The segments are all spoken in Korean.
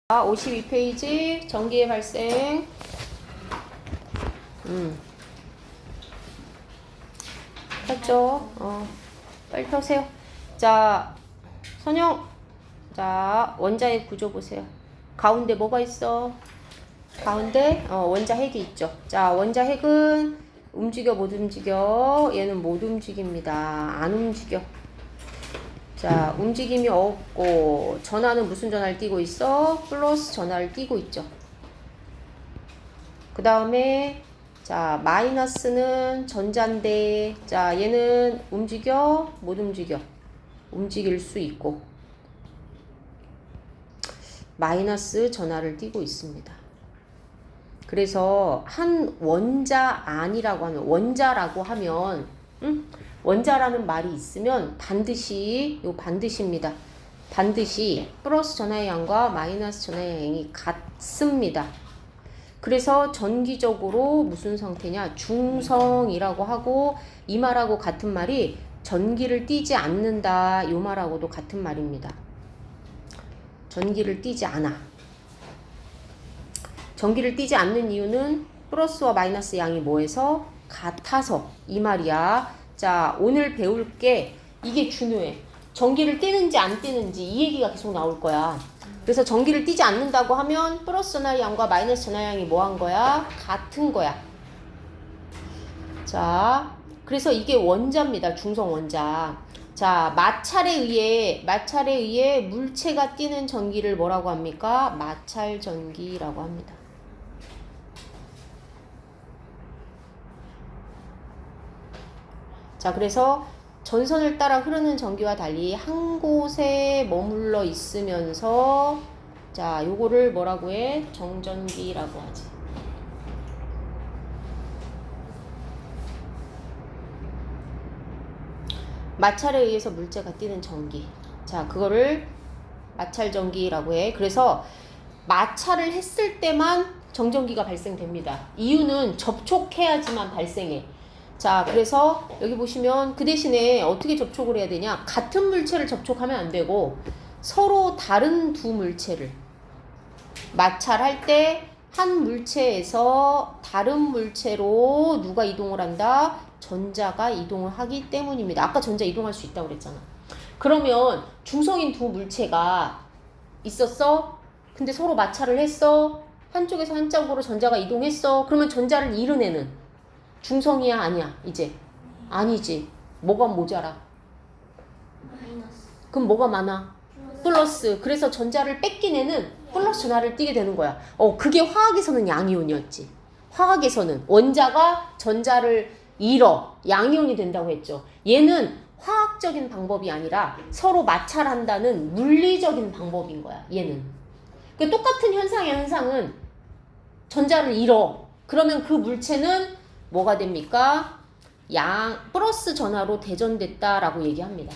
52페이지 전기의 발생. 폈죠? 빨리 펴세요. 자, 선영. 자, 원자핵 구조 보세요. 가운데 뭐가 있어? 가운데 원자핵이 있죠. 자, 원자핵은 움직여 못 움직여? 얘는 못 움직입니다. 안 움직여. 자, 움직임이 없고 전하는 무슨 전하를 띠고 있어? 플러스 전하를 띠고 있죠. 그 다음에 자, 마이너스는 전자인데 자, 얘는 움직여? 못 움직여? 움직일 수 있고 마이너스 전하를 띠고 있습니다. 그래서 한 원자 아니라고 하면 원자라고 하면 원자라는 말이 있으면 반드시 반드시입니다. 반드시 플러스 전하의 양과 마이너스 전하의 양이 같습니다. 그래서 전기적으로 무슨 상태냐? 중성이라고 하고 이 말하고 같은 말이 전기를 띠지 않는다. 이 말하고도 같은 말입니다. 전기를 띠지 않아. 전기를 띠지 않는 이유는 플러스와 마이너스 양이 뭐해서? 같아서 이 말이야. 자, 오늘 배울 게 이게 중요해. 전기를 띠는지 안 띠는지 이 얘기가 계속 나올 거야. 그래서 전기를 띠지 않는다고 하면 플러스 전하의 양과 마이너스 전하의 양이 뭐 한 거야? 같은 거야. 자, 그래서 이게 원자입니다. 중성 원자. 자, 마찰에 의해 물체가 띠는 전기를 뭐라고 합니까? 마찰 전기라고 합니다. 자, 그래서 전선을 따라 흐르는 전기와 달리 한 곳에 머물러 있으면서 자, 요거를 뭐라고 해? 정전기라고 하지. 마찰에 의해서 물체가 띠는 전기. 자, 그거를 마찰 전기라고 해. 그래서 마찰을 했을 때만 정전기가 발생됩니다. 이유는 접촉해야지만 발생해. 자, 그래서 여기 보시면 그 대신에 어떻게 접촉을 해야 되냐? 같은 물체를 접촉하면 안 되고 서로 다른 두 물체를 마찰할 때 한 물체에서 다른 물체로 누가 이동을 한다? 전자가 이동을 하기 때문입니다. 아까 전자 이동할 수 있다고 그랬잖아. 그러면 중성인 두 물체가 있었어? 근데 서로 마찰을 했어? 한쪽에서 한쪽으로 전자가 이동했어? 그러면 전자를 잃은 애는 중성이야 아니야? 이제 아니지. 뭐가 모자라? 마이너스. 그럼 뭐가 많아? 플러스. 그래서 전자를 뺏긴 애는 플러스 전하를 띠게 되는 거야. 그게 화학에서는 양이온이었지. 화학에서는 원자가 전자를 잃어 양이온이 된다고 했죠. 얘는 화학적인 방법이 아니라 서로 마찰한다는 물리적인 방법인 거야. 얘는. 그러니까 똑같은 현상은 전자를 잃어. 그러면 그 물체는 뭐가 됩니까? 플러스 전하로 대전됐다라고 얘기합니다.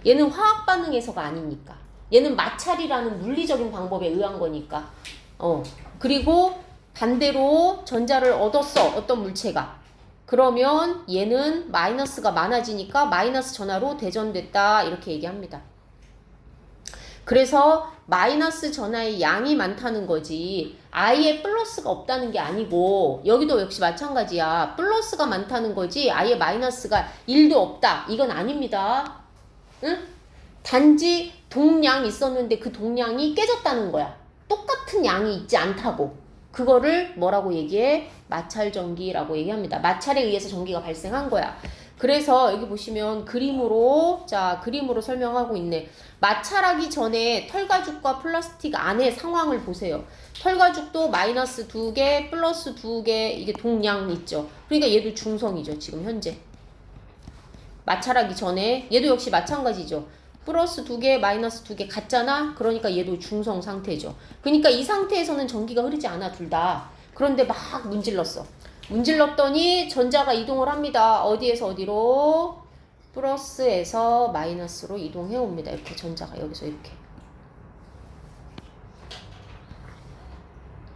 얘는 화학 반응에서가 아니니까. 얘는 마찰이라는 물리적인 방법에 의한 거니까. 그리고 반대로 전자를 얻었어. 어떤 물체가. 그러면 얘는 마이너스가 많아지니까 마이너스 전하로 대전됐다. 이렇게 얘기합니다. 그래서 마이너스 전하의 양이 많다는 거지 아예 플러스가 없다는 게 아니고 여기도 역시 마찬가지야. 플러스가 많다는 거지 아예 마이너스가 1도 없다. 이건 아닙니다. 응? 단지 동량이 있었는데 그 동량이 깨졌다는 거야. 똑같은 양이 있지 않다고. 그거를 뭐라고 얘기해? 마찰전기라고 얘기합니다. 마찰에 의해서 전기가 발생한 거야. 그래서 여기 보시면 그림으로 설명하고 있네. 마찰하기 전에 털가죽과 플라스틱 안의 상황을 보세요. 털가죽도 마이너스 2개, 플러스 2개, 이게 동량 있죠. 그러니까 얘도 중성이죠. 지금 현재. 마찰하기 전에 얘도 역시 마찬가지죠. 플러스 2개, 마이너스 2개 같잖아? 그러니까 얘도 중성 상태죠. 그러니까 이 상태에서는 전기가 흐르지 않아, 둘 다. 그런데 막 문질렀어. 문질렀더니 전자가 이동을 합니다. 어디에서 어디로? 플러스에서 마이너스로 이동해 옵니다. 이렇게 전자가 여기서 이렇게.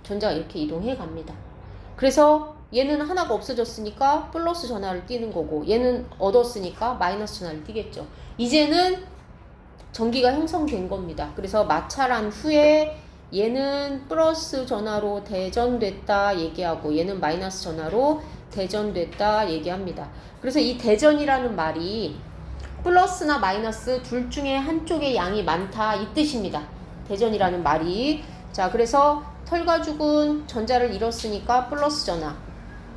전자가 이렇게 이동해 갑니다. 그래서 얘는 하나가 없어졌으니까 플러스 전하를 띠는 거고 얘는 얻었으니까 마이너스 전하를 띠겠죠. 이제는 전기가 형성된 겁니다. 그래서 마찰한 후에 얘는 플러스 전하로 대전됐다 얘기하고 얘는 마이너스 전하로 대전됐다 얘기합니다. 그래서 이 대전이라는 말이 플러스나 마이너스 둘 중에 한쪽의 양이 많다 이 뜻입니다. 대전이라는 말이. 자, 그래서 털가죽은 전자를 잃었으니까 플러스 전하,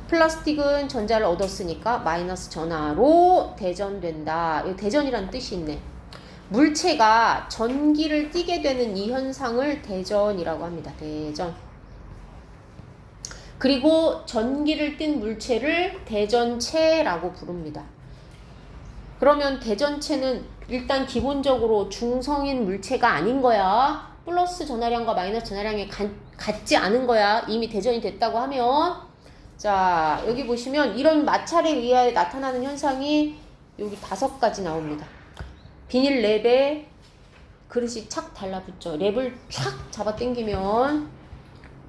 플라스틱은 전자를 얻었으니까 마이너스 전하로 대전된다. 이 대전이라는 뜻이 있네. 물체가 전기를 띠게 되는 이 현상을 대전이라고 합니다. 대전. 그리고 전기를 띤 물체를 대전체라고 부릅니다. 그러면 대전체는 일단 기본적으로 중성인 물체가 아닌 거야. 플러스 전하량과 마이너스 전하량이 같지 않은 거야. 이미 대전이 됐다고 하면. 자, 여기 보시면 이런 마찰에 의하여 나타나는 현상이 여기 5가지 나옵니다. 비닐 랩에 그릇이 착 달라붙죠. 랩을 촥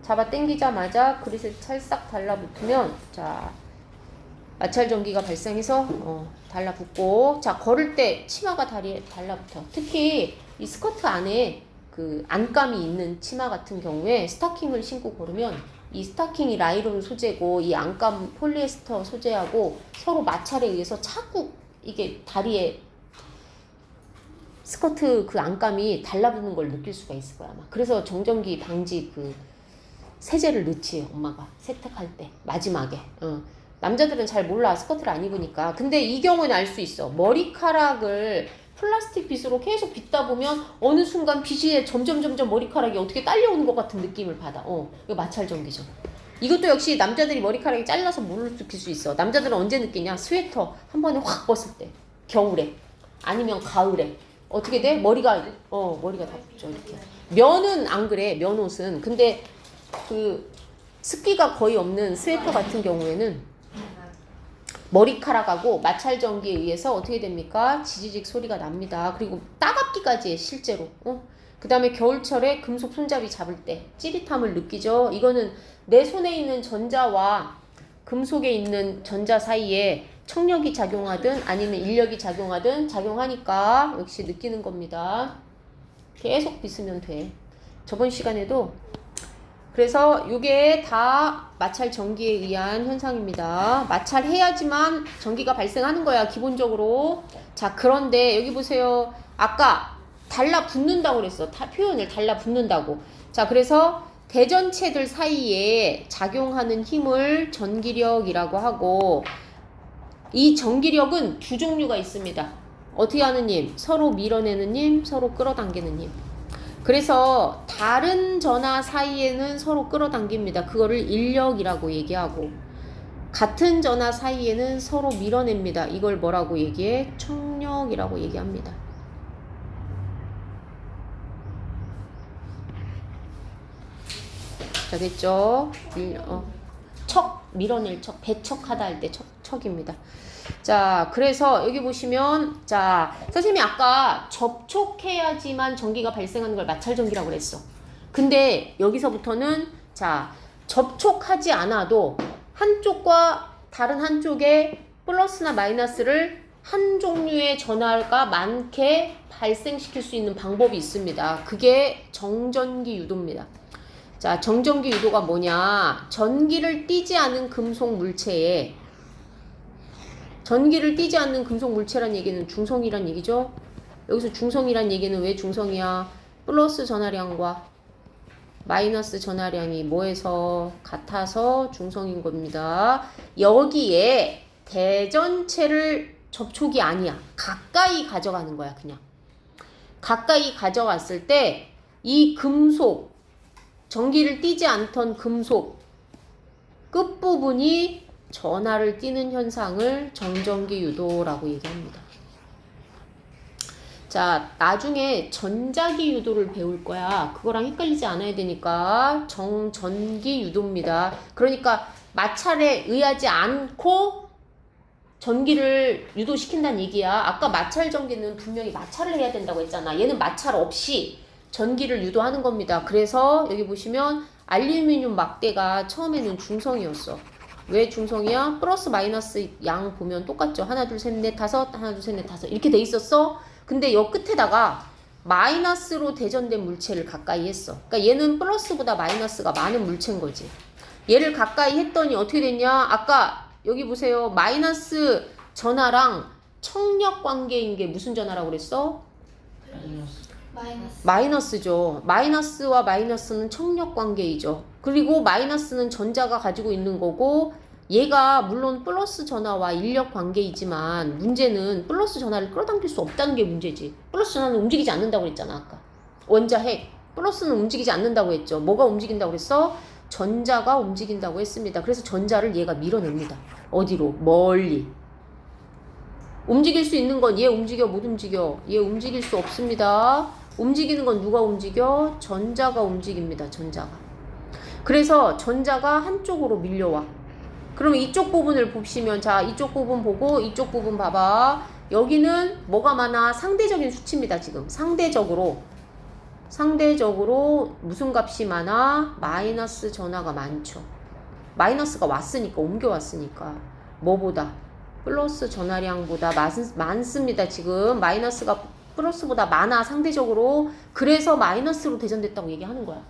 잡아 당기자마자 그릇에 찰싹 달라붙으면, 자, 마찰 전기가 발생해서 달라붙고, 자, 걸을 때 치마가 다리에 달라붙어. 특히 이 스커트 안에 그 안감이 있는 치마 같은 경우에 스타킹을 신고 걸으면 이 스타킹이 라이론 소재고 이 안감 폴리에스터 소재하고 서로 마찰에 의해서 자꾸 이게 다리에 스커트 그 안감이 달라붙는 걸 느낄 수가 있을 거야, 아마. 그래서 정전기 방지 그 세제를 넣지, 엄마가 세탁할 때 마지막에. 남자들은 잘 몰라, 스커트를 안 입으니까. 근데 이 경우는 알 수 있어. 머리카락을 플라스틱 빗으로 계속 빗다 보면 어느 순간 빗이 점점 머리카락이 어떻게 딸려오는 것 같은 느낌을 받아. 이거 마찰 전기죠. 이것도 역시 남자들이 머리카락이 잘라서 못 느낄 수 있어. 남자들은 언제 느끼냐? 스웨터 한 번에 확 벗을 때, 겨울에 아니면 가을에 어떻게 돼? 머리가 다 붙죠, 이렇게. 면은 안 그래, 면옷은. 근데 그 습기가 거의 없는 스웨터 같은 경우에는 머리카락하고 마찰 전기에 의해서 어떻게 됩니까? 지지직 소리가 납니다. 그리고 따갑기까지 해, 실제로. 그 다음에 겨울철에 금속 손잡이 잡을 때 찌릿함을 느끼죠. 이거는 내 손에 있는 전자와 금속에 있는 전자 사이에 청력이 작용하든 아니면 인력이 작용하든 작용하니까 역시 느끼는 겁니다. 계속 빗으면 돼. 저번 시간에도. 그래서 이게 다 마찰 전기에 의한 현상입니다. 마찰해야지만 전기가 발생하는 거야, 기본적으로. 자, 그런데 여기 보세요. 아까 달라붙는다고 그랬어. 표현을 달라붙는다고. 자, 그래서 대전체들 사이에 작용하는 힘을 전기력이라고 하고, 이 전기력은 두 종류가 있습니다. 어떻게 하는 힘? 서로 밀어내는 힘, 서로 끌어당기는 힘. 그래서 다른 전하 사이에는 서로 끌어당깁니다. 그거를 인력이라고 얘기하고, 같은 전하 사이에는 서로 밀어냅니다. 이걸 뭐라고 얘기해? 청력이라고 얘기합니다. 자, 됐죠? 밀어낼 척, 배척하다 할 때 척입니다. 자, 그래서 여기 보시면, 자, 선생님이 아까 접촉해야지만 전기가 발생하는 걸 마찰 전기라고 그랬어. 근데 여기서부터는, 자, 접촉하지 않아도 한쪽과 다른 한쪽에 플러스나 마이너스를 한 종류의 전하가 많게 발생시킬 수 있는 방법이 있습니다. 그게 정전기 유도입니다. 자, 정전기 유도가 뭐냐? 전기를 띠지 않은 금속 물체에, 전기를 띠지 않는 금속 물체란 얘기는 중성이란 얘기죠. 여기서 중성이란 얘기는 왜 중성이야? 플러스 전하량과 마이너스 전하량이 뭐해서 같아서 중성인 겁니다. 여기에 대전체를 접촉이 아니야. 가까이 가져가는 거야, 그냥. 가까이 가져갔을 때 이 금속, 전기를 띠지 않던 금속 끝부분이 전하를 띠는 현상을 정전기 유도라고 얘기합니다. 자, 나중에 전자기 유도를 배울 거야. 그거랑 헷갈리지 않아야 되니까 정전기 유도입니다. 그러니까 마찰에 의하지 않고 전기를 유도시킨다는 얘기야. 아까 마찰 전기는 분명히 마찰을 해야 된다고 했잖아. 얘는 마찰 없이 전기를 유도하는 겁니다. 그래서 여기 보시면 알루미늄 막대가 처음에는 중성이었어. 왜 중성이야? 플러스 마이너스 양 보면 똑같죠. 하나 둘 셋 넷 다섯, 하나 둘 셋 넷 다섯 이렇게 돼 있었어. 근데 여 끝에다가 마이너스로 대전된 물체를 가까이 했어. 그러니까 얘는 플러스보다 마이너스가 많은 물체인 거지. 얘를 가까이 했더니 어떻게 됐냐? 아까 여기 보세요. 마이너스 전하랑 청력 관계인 게 무슨 전하라고 그랬어? 마이너스. 마이너스죠. 마이너스와 마이너스는 청력 관계이죠. 그리고 마이너스는 전자가 가지고 있는 거고 얘가 물론 플러스 전하와 인력 관계이지만 문제는 플러스 전하를 끌어당길 수 없다는 게 문제지. 플러스 전하는 움직이지 않는다고 그랬잖아 아까. 원자 핵. 플러스는 움직이지 않는다고 했죠. 뭐가 움직인다고 그랬어? 전자가 움직인다고 했습니다. 그래서 전자를 얘가 밀어냅니다. 어디로? 멀리. 움직일 수 있는 건 얘 움직여 못 움직여? 얘 움직일 수 없습니다. 움직이는 건 누가 움직여? 전자가 움직입니다. 전자가. 그래서 전자가 한쪽으로 밀려와. 그러면 이쪽 부분을 보시면 자 이쪽 부분 보고 이쪽 부분 봐봐. 여기는 뭐가 많아? 상대적인 수치입니다. 지금 상대적으로 무슨 값이 많아? 마이너스 전하가 많죠. 마이너스가 왔으니까 옮겨왔으니까 뭐보다? 플러스 전하량보다 많습니다. 지금 마이너스가 플러스보다 많아 상대적으로. 그래서 마이너스로 대전됐다고 얘기하는 거야.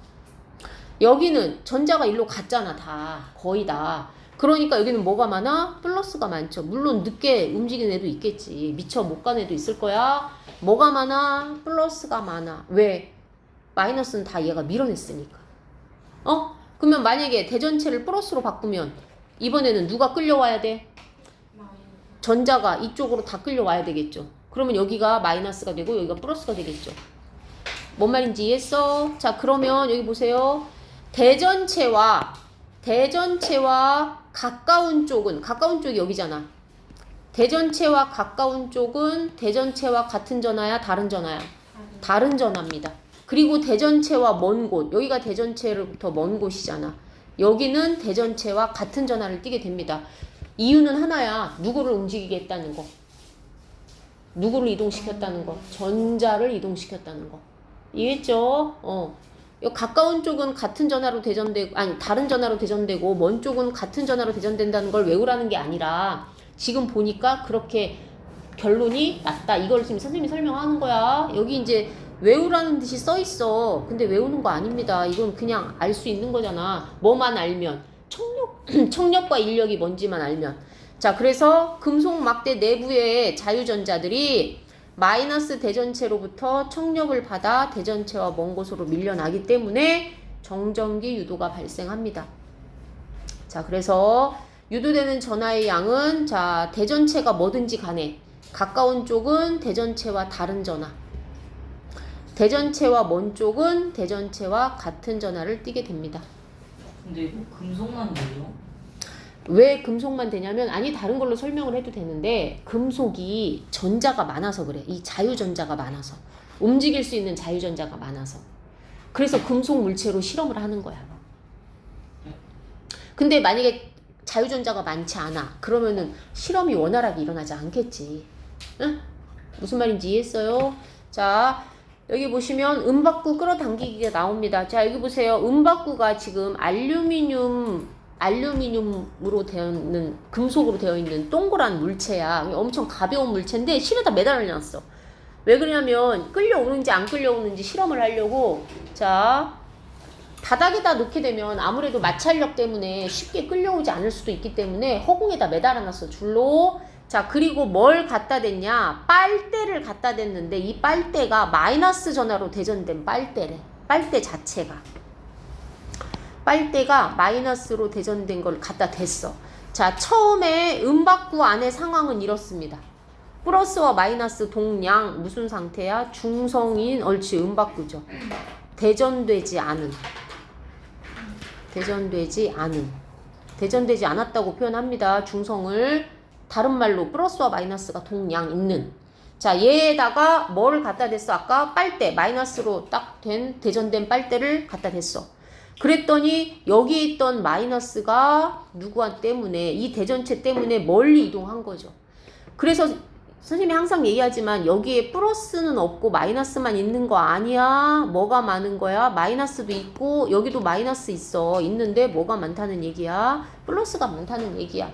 여기는 전자가 일로 갔잖아. 다 거의 다. 그러니까 여기는 뭐가 많아? 플러스가 많죠. 물론 늦게 움직이는 애도 있겠지. 미처 못 간 애도 있을 거야. 뭐가 많아? 플러스가 많아. 왜? 마이너스는 다 얘가 밀어냈으니까. 그러면 만약에 대전체를 플러스로 바꾸면 이번에는 누가 끌려와야 돼? 전자가 이쪽으로 다 끌려와야 되겠죠. 그러면 여기가 마이너스가 되고 여기가 플러스가 되겠죠. 뭔 말인지 이해했어? 자, 그러면 여기 보세요. 대전체와 가까운 쪽이 여기잖아. 대전체와 가까운 쪽은 대전체와 같은 전하야, 다른 전하야? 다른 전하입니다. 그리고 대전체와 먼 곳, 여기가 대전체로부터 먼 곳이잖아. 여기는 대전체와 같은 전하를 띠게 됩니다. 이유는 하나야. 누구를 움직이게 했다는 거. 누구를 이동시켰다는 거. 전자를 이동시켰다는 거. 이해했죠? 요 가까운 쪽은 같은 전하로 대전되고, 아니 다른 전하로 대전되고 먼 쪽은 같은 전하로 대전된다는 걸 외우라는 게 아니라 지금 보니까 그렇게 결론이 났다. 이걸 지금 선생님이 설명하는 거야. 여기 이제 외우라는 듯이 써 있어. 근데 외우는 거 아닙니다. 이건 그냥 알 수 있는 거잖아. 뭐만 알면. 청력과 인력이 뭔지만 알면. 자, 그래서 금속 막대 내부의 자유전자들이 마이너스 대전체로부터 청력을 받아 대전체와 먼 곳으로 밀려나기 때문에 정전기 유도가 발생합니다. 자, 그래서 유도되는 전하의 양은 자, 대전체가 뭐든지 간에 가까운 쪽은 대전체와 다른 전하, 대전체와 먼 쪽은 대전체와 같은 전하를 띠게 됩니다. 근데 이거 금속만 돼요? 왜 금속만 되냐면 아니 다른 걸로 설명을 해도 되는데 금속이 전자가 많아서 그래. 이 자유전자가 많아서. 움직일 수 있는 자유전자가 많아서. 그래서 금속 물체로 실험을 하는 거야. 근데 만약에 자유전자가 많지 않아. 그러면은 실험이 원활하게 일어나지 않겠지. 응? 무슨 말인지 이해했어요? 자, 여기 보시면 음박구 끌어당기기가 나옵니다. 자, 여기 보세요. 음박구가 지금 알루미늄으로 되어 있는, 금속으로 되어 있는 동그란 물체야. 엄청 가벼운 물체인데 실에다 매달려 놨어. 왜 그러냐면 끌려오는지 안 끌려오는지 실험을 하려고. 자, 바닥에다 놓게 되면 아무래도 마찰력 때문에 쉽게 끌려오지 않을 수도 있기 때문에 허공에다 매달아 놨어. 줄로. 자, 그리고 뭘 갖다 댔냐? 빨대를 갖다 댔는데 이 빨대가 마이너스 전하로 대전된 빨대래. 빨대 자체가. 빨대가 마이너스로 대전된 걸 갖다 댔어. 자, 처음에 음박구 안의 상황은 이렇습니다. 플러스와 마이너스 동량 무슨 상태야? 중성인 옳지 음박구죠. 대전되지 않았다고 표현합니다. 중성을. 다른 말로 플러스와 마이너스가 동량 있는. 자, 얘에다가 뭘 갖다 댔어? 아까 빨대 마이너스로 딱 된 대전된 빨대를 갖다 댔어. 그랬더니 여기 있던 마이너스가 누구와 때문에 이 대전체 때문에 멀리 이동한 거죠. 그래서 선생님이 항상 얘기하지만 여기에 플러스는 없고 마이너스만 있는 거 아니야. 뭐가 많은 거야? 마이너스도 있고 여기도 마이너스 있는데 뭐가 많다는 얘기야? 플러스가 많다는 얘기야.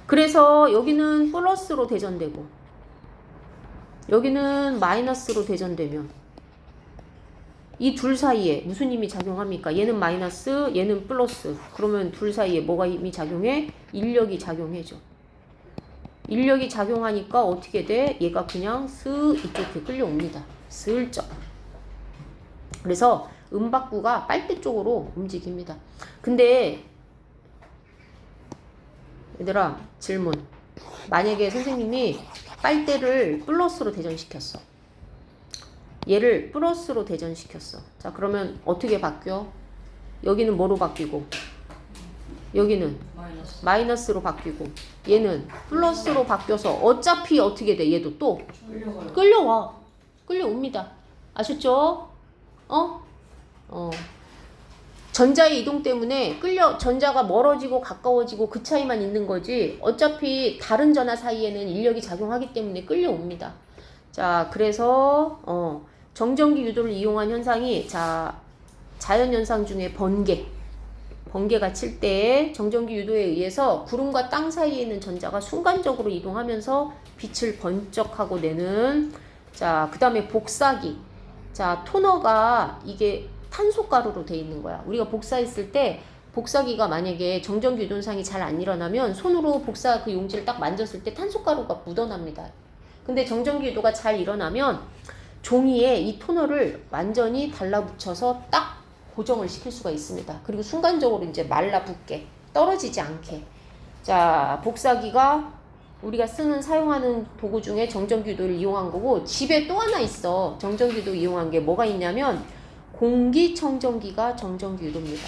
그래서 여기는 플러스로 대전되고 여기는 마이너스로 대전되면 이 둘 사이에 무슨 힘이 작용합니까? 얘는 마이너스, 얘는 플러스. 그러면 둘 사이에 뭐가 힘이 작용해? 인력이 작용해줘. 인력이 작용하니까 어떻게 돼? 얘가 그냥 슥 이쪽에 끌려옵니다. 슬쩍. 그래서 음박구가 빨대 쪽으로 움직입니다. 근데 얘들아 질문. 만약에 선생님이 빨대를 플러스로 대전시켰어. 얘를 플러스로 대전시켰어. 자, 그러면 어떻게 바뀌어? 여기는 뭐로 바뀌고 여기는 마이너스로 바뀌고 얘는 플러스로 바뀌어서 어차피 어떻게 돼? 얘도 또 끌려와. 끌려옵니다. 아셨죠? 전자의 이동 때문에 전자가 멀어지고 가까워지고 그 차이만 있는 거지 어차피 다른 전하 사이에는 인력이 작용하기 때문에 끌려옵니다. 자, 그래서 정전기 유도를 이용한 현상이 자연현상 중에 번개가 칠 때 정전기 유도에 의해서 구름과 땅 사이에 있는 전자가 순간적으로 이동하면서 빛을 번쩍하고 내는 그 다음에 복사기. 자, 토너가 이게 탄소가루로 돼 있는 거야. 우리가 복사했을 때 복사기가 만약에 정전기 유도 현상이 잘 안 일어나면 손으로 복사 그 용지를 딱 만졌을 때 탄소가루가 묻어납니다. 근데 정전기 유도가 잘 일어나면 종이에 이 토너를 완전히 달라붙여서 딱 고정을 시킬 수가 있습니다. 그리고 순간적으로 이제 말라붙게 떨어지지 않게. 자, 복사기가 우리가 사용하는 도구 중에 정전기 유도를 이용한 거고 집에 또 하나 있어. 정전기 유도 이용한 게 뭐가 있냐면 공기청정기가 정전기 유도입니다.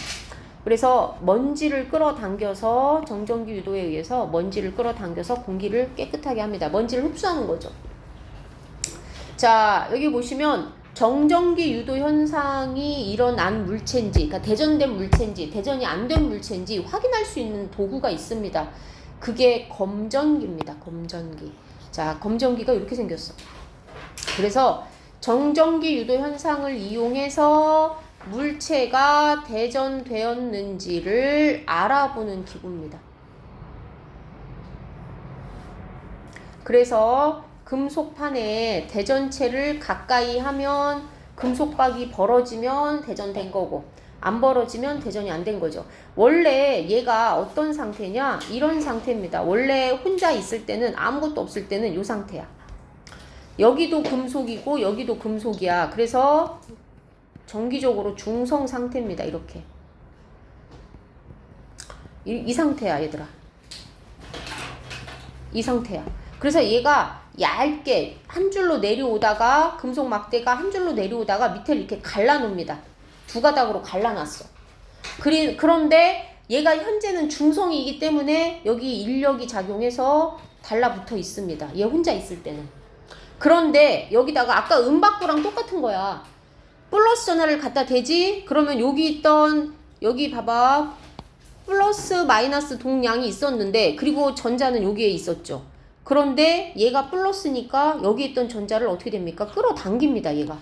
그래서 먼지를 끌어당겨서 정전기 유도에 의해서 먼지를 끌어당겨서 공기를 깨끗하게 합니다. 먼지를 흡수하는 거죠. 자, 여기 보시면 정전기 유도 현상이 일어난 물체인지, 그러니까 대전된 물체인지, 대전이 안 된 물체인지 확인할 수 있는 도구가 있습니다. 그게 검전기입니다. 검전기. 자, 검전기가 이렇게 생겼어. 그래서 정전기 유도 현상을 이용해서 물체가 대전되었는지를 알아보는 기구입니다. 그래서 금속판에 대전체를 가까이 하면 금속박이 벌어지면 대전된 거고 안 벌어지면 대전이 안 된 거죠. 원래 얘가 어떤 상태냐? 이런 상태입니다. 원래 혼자 있을 때는 아무것도 없을 때는 이 상태야. 여기도 금속이고 여기도 금속이야. 그래서 정기적으로 중성 상태입니다. 이렇게. 이 상태야, 얘들아. 이 상태야. 그래서 얘가 얇게 한 줄로 내려오다가 금속 막대가 한 줄로 내려오다가 밑에를 이렇게 갈라놓습니다. 두 가닥으로 갈라놨어. 그런데 얘가 현재는 중성이기 때문에 여기 인력이 작용해서 달라붙어 있습니다. 얘 혼자 있을 때는. 그런데 여기다가 아까 음박구랑 똑같은 거야. 플러스 전하를 갖다 대지? 그러면 여기 봐봐. 플러스 마이너스 동량이 있었는데 그리고 전자는 여기에 있었죠. 그런데 얘가 플러스니까 여기 있던 전자를 어떻게 됩니까? 끌어당깁니다, 얘가.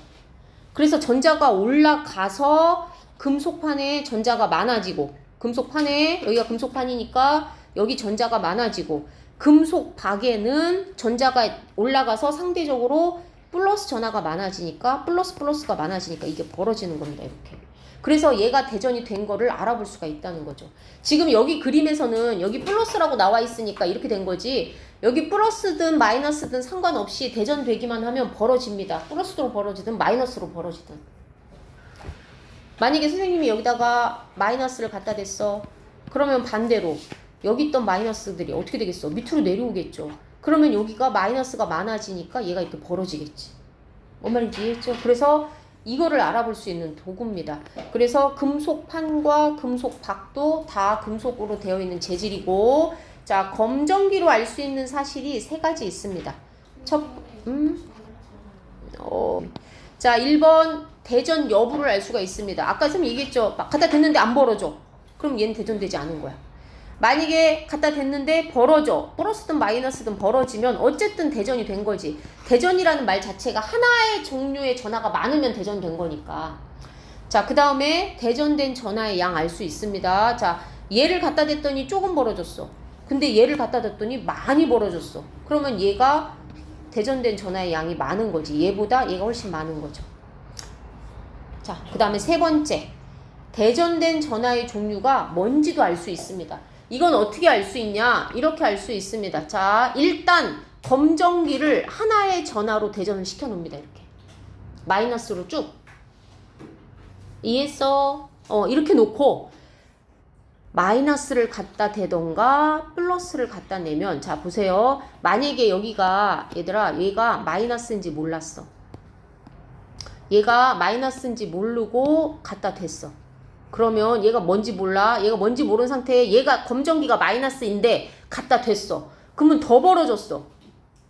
그래서 전자가 올라가서 금속판에 전자가 많아지고 금속판에 여기가 금속판이니까 여기 전자가 많아지고 금속박에는 전자가 올라가서 상대적으로 플러스 전하가 많아지니까 플러스가 많아지니까 이게 벌어지는 겁니다. 이렇게. 그래서 얘가 대전이 된 거를 알아볼 수가 있다는 거죠. 지금 여기 그림에서는 여기 플러스라고 나와 있으니까 이렇게 된 거지 여기 플러스든 마이너스든 상관없이 대전되기만 하면 벌어집니다. 플러스로 벌어지든 마이너스로 벌어지든. 만약에 선생님이 여기다가 마이너스를 갖다 댔어. 그러면 반대로 여기 있던 마이너스들이 어떻게 되겠어? 밑으로 내려오겠죠. 그러면 여기가 마이너스가 많아지니까 얘가 이렇게 벌어지겠지. 뭔 말인지 이해했죠? 그래서 이거를 알아볼 수 있는 도구입니다. 그래서 금속판과 금속박도 다 금속으로 되어 있는 재질이고 자, 검전기로 알 수 있는 사실이 세 가지 있습니다. 자, 1번 대전 여부를 알 수가 있습니다. 아까 좀 얘기했죠. 막 갖다 댔는데 안 벌어져. 그럼 얘는 대전되지 않은 거야. 만약에 갖다 댔는데 벌어져. 플러스든 마이너스든 벌어지면 어쨌든 대전이 된 거지. 대전이라는 말 자체가 하나의 종류의 전하가 많으면 대전된 거니까. 자, 그 다음에 대전된 전하의 양 알 수 있습니다. 자, 얘를 갖다 댔더니 조금 벌어졌어. 근데 얘를 갖다 댔더니 많이 벌어졌어. 그러면 얘가 대전된 전하의 양이 많은 거지. 얘보다 얘가 훨씬 많은 거죠. 자, 그 다음에 세 번째. 대전된 전하의 종류가 뭔지도 알 수 있습니다. 이건 어떻게 알 수 있냐? 이렇게 알 수 있습니다. 자, 일단 검정기를 하나의 전하로 대전을 시켜 놓습니다. 이렇게. 마이너스로 쭉. 이해했어? 이렇게 놓고 마이너스를 갖다 대던가 플러스를 갖다 내면 자, 보세요. 만약에 여기가 얘들아 얘가 마이너스인지 몰랐어. 얘가 마이너스인지 모르고 갖다 댔어. 그러면 얘가 뭔지 몰라. 얘가 뭔지 모르는 상태에 얘가 검정기가 마이너스인데 갖다 댔어. 그러면 더 벌어졌어.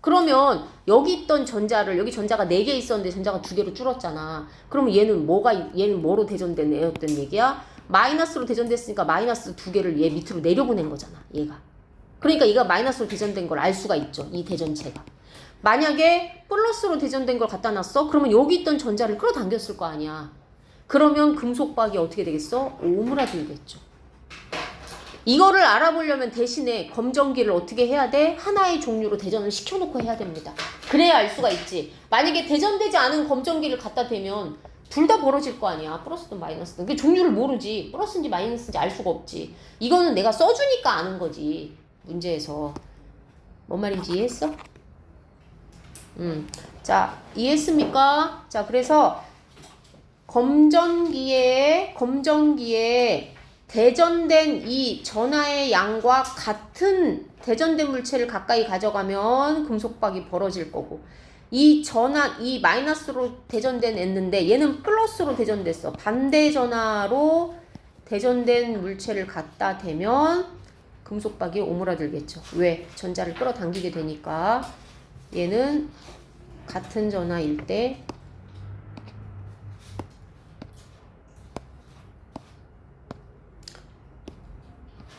그러면 여기 있던 전자를 여기 전자가 4개 있었는데 전자가 2개로 줄었잖아. 그러면 얘는 뭐로 대전된 애였던 얘기야? 마이너스로 대전됐으니까 마이너스 2개를 얘 밑으로 내려보낸 거잖아. 얘가. 그러니까 얘가 마이너스로 대전된 걸 알 수가 있죠. 이 대전체가. 만약에 플러스로 대전된 걸 갖다 놨어? 그러면 여기 있던 전자를 끌어당겼을 거 아니야. 그러면 금속박이 어떻게 되겠어? 오므라들겠죠. 이거를 알아보려면 대신에 검정기를 어떻게 해야 돼? 하나의 종류로 대전을 시켜놓고 해야 됩니다. 그래야 알 수가 있지. 만약에 대전되지 않은 검정기를 갖다 대면 둘 다 벌어질 거 아니야. 플러스든 마이너스든. 그 종류를 모르지. 플러스인지 마이너스인지 알 수가 없지. 이거는 내가 써주니까 아는 거지. 문제에서. 뭔 말인지 이해했어? 자, 이해했습니까? 자, 그래서 검정기에 대전된 이 전하의 양과 같은 대전된 물체를 가까이 가져가면 금속박이 벌어질 거고, 이 마이너스로 대전된 했는데 얘는 플러스로 대전됐어. 반대 전하로 대전된 물체를 갖다 대면 금속박이 오므라들겠죠. 왜? 전자를 끌어당기게 되니까. 얘는 같은 전하일 때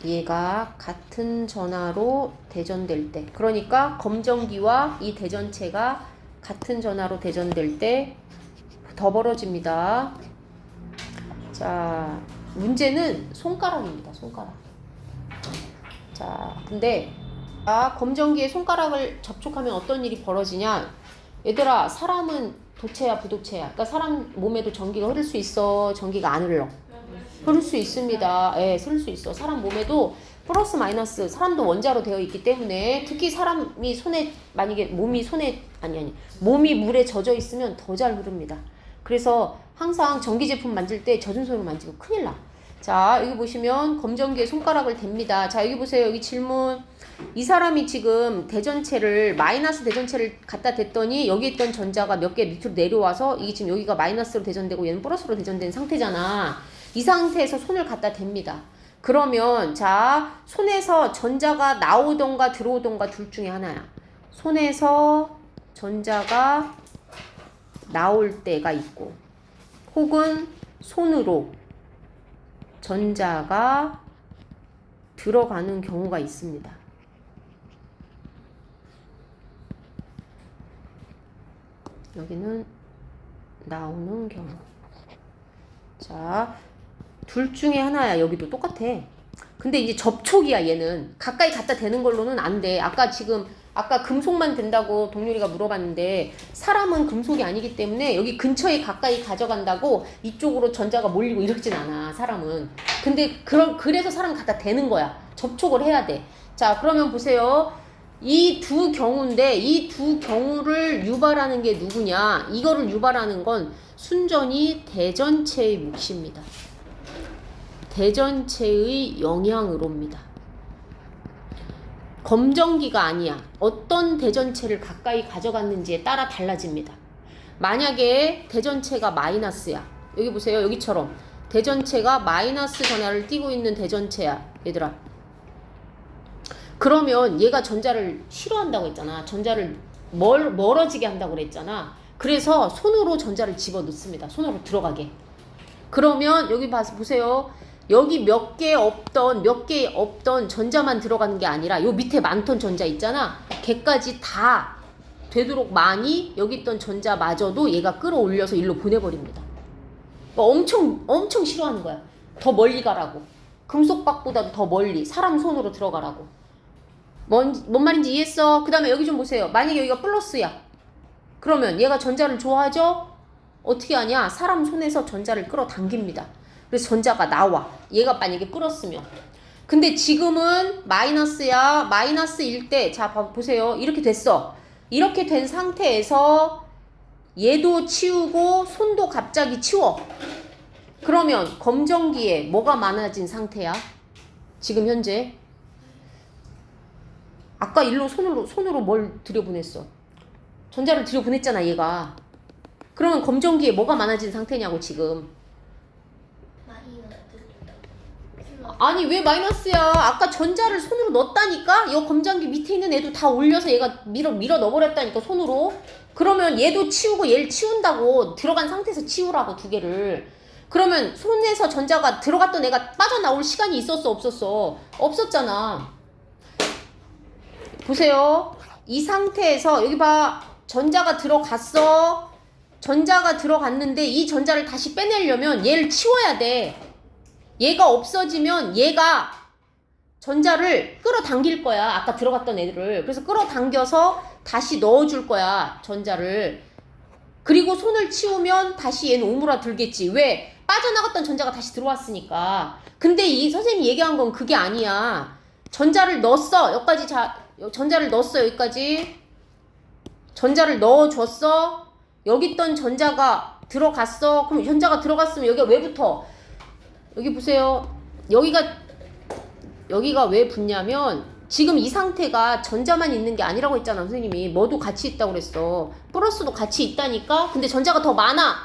얘가 같은 전하로 대전될 때, 그러니까 검정기와 이 대전체가 같은 전하로 대전될 때 더 벌어집니다. 자, 문제는 손가락입니다. 손가락. 자, 근데 검정기에 손가락을 접촉하면 어떤 일이 벌어지냐? 얘들아, 사람은 도체야 부도체야? 그러니까 사람 몸에도 전기가 흐를 수 있어? 전기가 안 흘러? 흐를 수 있습니다. 예, 흐를 수 있어. 사람 몸에도 플러스 마이너스, 사람도 원자로 되어 있기 때문에, 특히 사람이 만약에 몸이 물에 젖어 있으면 더 잘 흐릅니다. 그래서 항상 전기 제품 만질 때 젖은 손으로 만지고 큰일 나. 자, 여기 보시면 검정기에 손가락을 댑니다. 자, 여기 보세요. 여기 질문. 이 사람이 지금 마이너스 대전체를 갖다 댔더니 여기 있던 전자가 몇 개 밑으로 내려와서 이게 지금 여기가 마이너스로 대전되고 얘는 플러스로 대전된 상태잖아. 이 상태에서 손을 갖다 댑니다. 그러면 자, 손에서 전자가 나오던가 들어오던가 둘 중에 하나야. 손에서 전자가 나올 때가 있고, 혹은 손으로 전자가 들어가는 경우가 있습니다. 여기는 나오는 경우. 자, 둘 중에 하나야. 여기도 똑같아. 근데 이제 접촉이야. 얘는 가까이 갖다 대는 걸로는 안 돼. 아까 금속만 된다고 동료리가 물어봤는데, 사람은 금속이 아니기 때문에 여기 근처에 가까이 가져간다고 이쪽으로 전자가 몰리고 이러진 않아. 사람은. 근데 그래서 사람 갖다 대는 거야. 접촉을 해야 돼. 자, 그러면 보세요. 이 두 경우인데 이 두 경우를 유발하는 게 누구냐? 이거를 유발하는 건 순전히 대전체의 몫입니다. 대전체의 영향으로입니다. 검정기가 아니야. 어떤 대전체를 가까이 가져갔는지에 따라 달라집니다. 만약에 대전체가 마이너스야. 여기 보세요. 여기처럼 대전체가 마이너스 전하를 띠고 있는 대전체야. 얘들아. 그러면 얘가 전자를 싫어한다고 했잖아. 전자를 멀어지게 한다고 그랬잖아. 그래서 손으로 전자를 집어넣습니다. 손으로 들어가게. 그러면 여기 보세요. 여기 몇 개 없던 전자만 들어가는 게 아니라 요 밑에 많던 전자 있잖아. 걔까지 다 되도록 많이 여기 있던 전자마저도 얘가 끌어올려서 일로 보내버립니다. 엄청 싫어하는 거야. 더 멀리 가라고. 금속박보다도 더 멀리 사람 손으로 들어가라고. 뭔 말인지 이해했어? 그 다음에 여기 좀 보세요. 만약에 여기가 플러스야. 그러면 얘가 전자를 좋아하죠? 어떻게 하냐? 사람 손에서 전자를 끌어당깁니다. 그래서 전자가 나와. 얘가 만약에 끌었으면. 근데 지금은 마이너스야. 마이너스일 때, 자, 보세요. 이렇게 됐어. 이렇게 된 상태에서 얘도 치우고 손도 갑자기 치워. 그러면 검정기에 뭐가 많아진 상태야? 지금 현재. 아까 일로 손으로 뭘 들여보냈어? 전자를 들여보냈잖아, 얘가. 그러면 검정기에 뭐가 많아진 상태냐고, 지금. 아니, 왜 마이너스야? 아까 전자를 손으로 넣었다니까? 이 검정기 밑에 있는 애도 다 올려서 얘가 밀어 넣어버렸다니까, 손으로. 그러면 얘도 치우고 얘를 치운다고. 들어간 상태에서 치우라고, 두 개를. 그러면 손에서 전자가 들어갔던 애가 빠져나올 시간이 있었어, 없었어? 없었잖아. 보세요. 이 상태에서 여기 봐. 전자가 들어갔어. 전자가 들어갔는데 이 전자를 다시 빼내려면 얘를 치워야 돼. 얘가 없어지면 얘가 전자를 끌어당길 거야. 아까 들어갔던 애들을. 그래서 끌어당겨서 다시 넣어줄 거야. 전자를. 그리고 손을 치우면 다시 얘는 오므라들겠지. 왜? 빠져나갔던 전자가 다시 들어왔으니까. 근데 이 선생님이 얘기한 건 그게 아니야. 전자를 넣었어. 여기까지. 자, 전자를 넣었어. 여기까지. 전자를 넣어줬어. 여기 있던 전자가 들어갔어. 그럼 전자가 들어갔으면 여기가 왜 붙어? 여기 보세요. 여기가 왜 붙냐면 지금 이 상태가 전자만 있는 게 아니라고 했잖아. 선생님이. 뭐도 같이 있다고 그랬어. 플러스도 같이 있다니까. 근데 전자가 더 많아.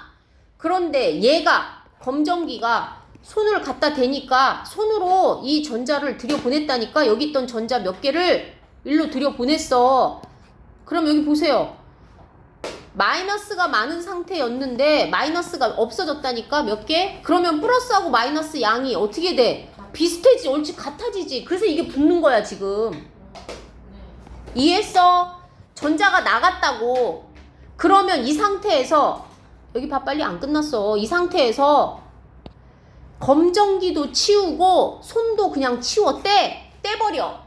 그런데 얘가 검정기가 손을 갖다 대니까 손으로 이 전자를 들여보냈다니까. 여기 있던 전자 몇 개를 일로 들여보냈어. 그럼 여기 보세요. 마이너스가 많은 상태였는데 마이너스가 없어졌다니까. 몇 개? 그러면 플러스하고 마이너스 양이 어떻게 돼? 비슷해지. 옳지. 같아지지. 그래서 이게 붙는 거야 지금. 이해했어? 전자가 나갔다고. 그러면 이 상태에서 여기 봐, 빨리 안 끝났어. 이 상태에서 검정기도 치우고 손도 그냥 치워. 떼버려.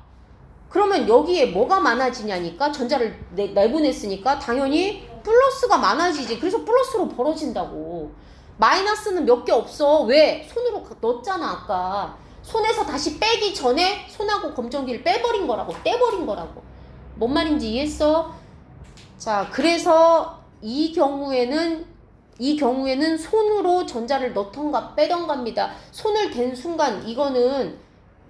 그러면 여기에 뭐가 많아지냐니까. 전자를 내보냈으니까 당연히 플러스가 많아지지. 그래서 플러스로 벌어진다고. 마이너스는 몇 개 없어. 왜? 손으로 넣었잖아 아까. 손에서 다시 빼기 전에 손하고 검정기를 빼버린 거라고. 떼버린 거라고. 뭔 말인지 이해했어? 자, 그래서 이 경우에는 손으로 전자를 넣던가 빼던가입니다. 손을 댄 순간 이거는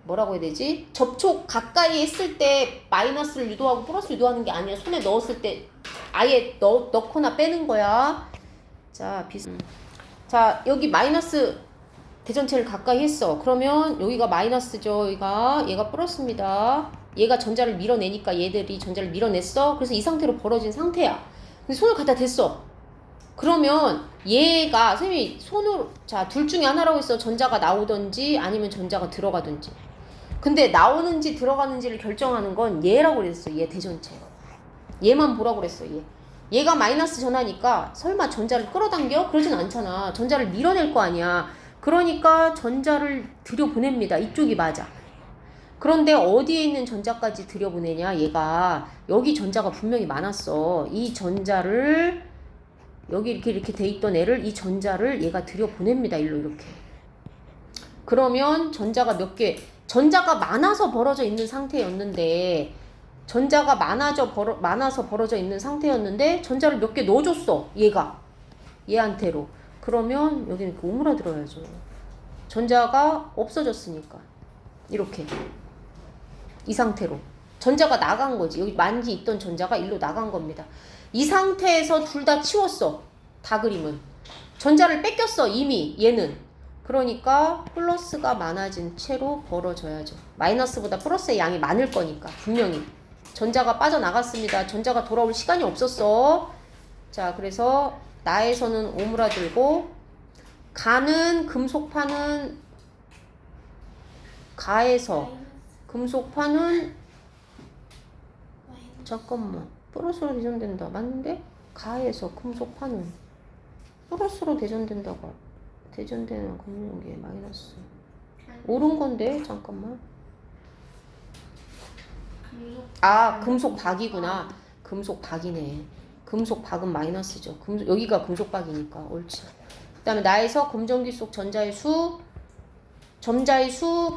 뭐라고 해야 되지? 접촉 가까이 했을 때 마이너스를 유도하고 플러스 유도하는 게 아니라 손에 넣었을 때 아예 넣거나 빼는 거야. 자, 자, 여기 마이너스 대전체를 가까이 했어. 그러면 여기가 마이너스죠. 얘가 플러스입니다. 얘가 전자를 밀어내니까 얘들이 전자를 밀어냈어. 그래서 이 상태로 벌어진 상태야. 근데 손을 갖다 댔어. 그러면 얘가 선생님이 손으로, 자, 둘 중에 하나라고 했어. 전자가 나오든지 아니면 전자가 들어가든지. 근데 나오는지 들어가는지를 결정하는 건 얘라고 그랬어. 얘 대전체. 얘만 보라고 그랬어. 얘가 마이너스 전하니까 설마 전자를 끌어당겨? 그러진 않잖아. 전자를 밀어낼 거 아니야. 그러니까 전자를 들여보냅니다. 이쪽이 맞아. 그런데 어디에 있는 전자까지 들여보내냐? 얘가 여기 전자가 분명히 많았어. 이 전자를 여기 이렇게 돼 있던 애를, 이 전자를 얘가 들여보냅니다. 일로 이렇게. 그러면 전자가 몇 개, 전자가 많아서 벌어져 있는 상태였는데, 전자가 많아서 벌어져 있는 상태였는데 전자를 몇 개 넣어줬어. 얘한테로. 그러면 여기는 이렇게 오므라들어야죠. 전자가 없어졌으니까. 이렇게. 이 상태로. 전자가 나간 거지. 여기 많이 있던 전자가 일로 나간 겁니다. 이 상태에서 둘 다 치웠어. 다 그림은. 전자를 뺏겼어. 이미 얘는. 그러니까 플러스가 많아진 채로 벌어져야죠. 마이너스보다 플러스의 양이 많을 거니까. 분명히. 전자가 빠져나갔습니다. 전자가 돌아올 시간이 없었어. 자, 그래서 나에서는 오므라들고, 가는 금속파는, 가에서 금속파는, 잠깐만, 플러스로 대전된다. 맞는데? 가에서 금속파는 플러스로 대전된다가 대전되는 금속의 마이너스. 옳은 건데? 잠깐만. 아, 금속박이구나. 금속박이네. 금속박은 마이너스죠. 여기가 금속박이니까 옳지. 그 다음에 나에서 검정기 속 전자의 수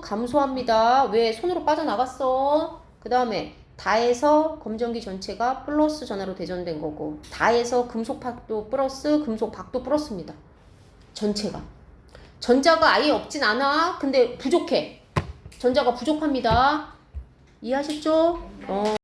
감소합니다. 왜? 손으로 빠져나갔어. 그 다음에 다에서 검정기 전체가 플러스 전하로 대전된 거고 다에서 금속박도 플러스 금속박도 플러스입니다. 전체가. 전자가 아예 없진 않아. 근데 부족해. 전자가 부족합니다. 이해하셨죠?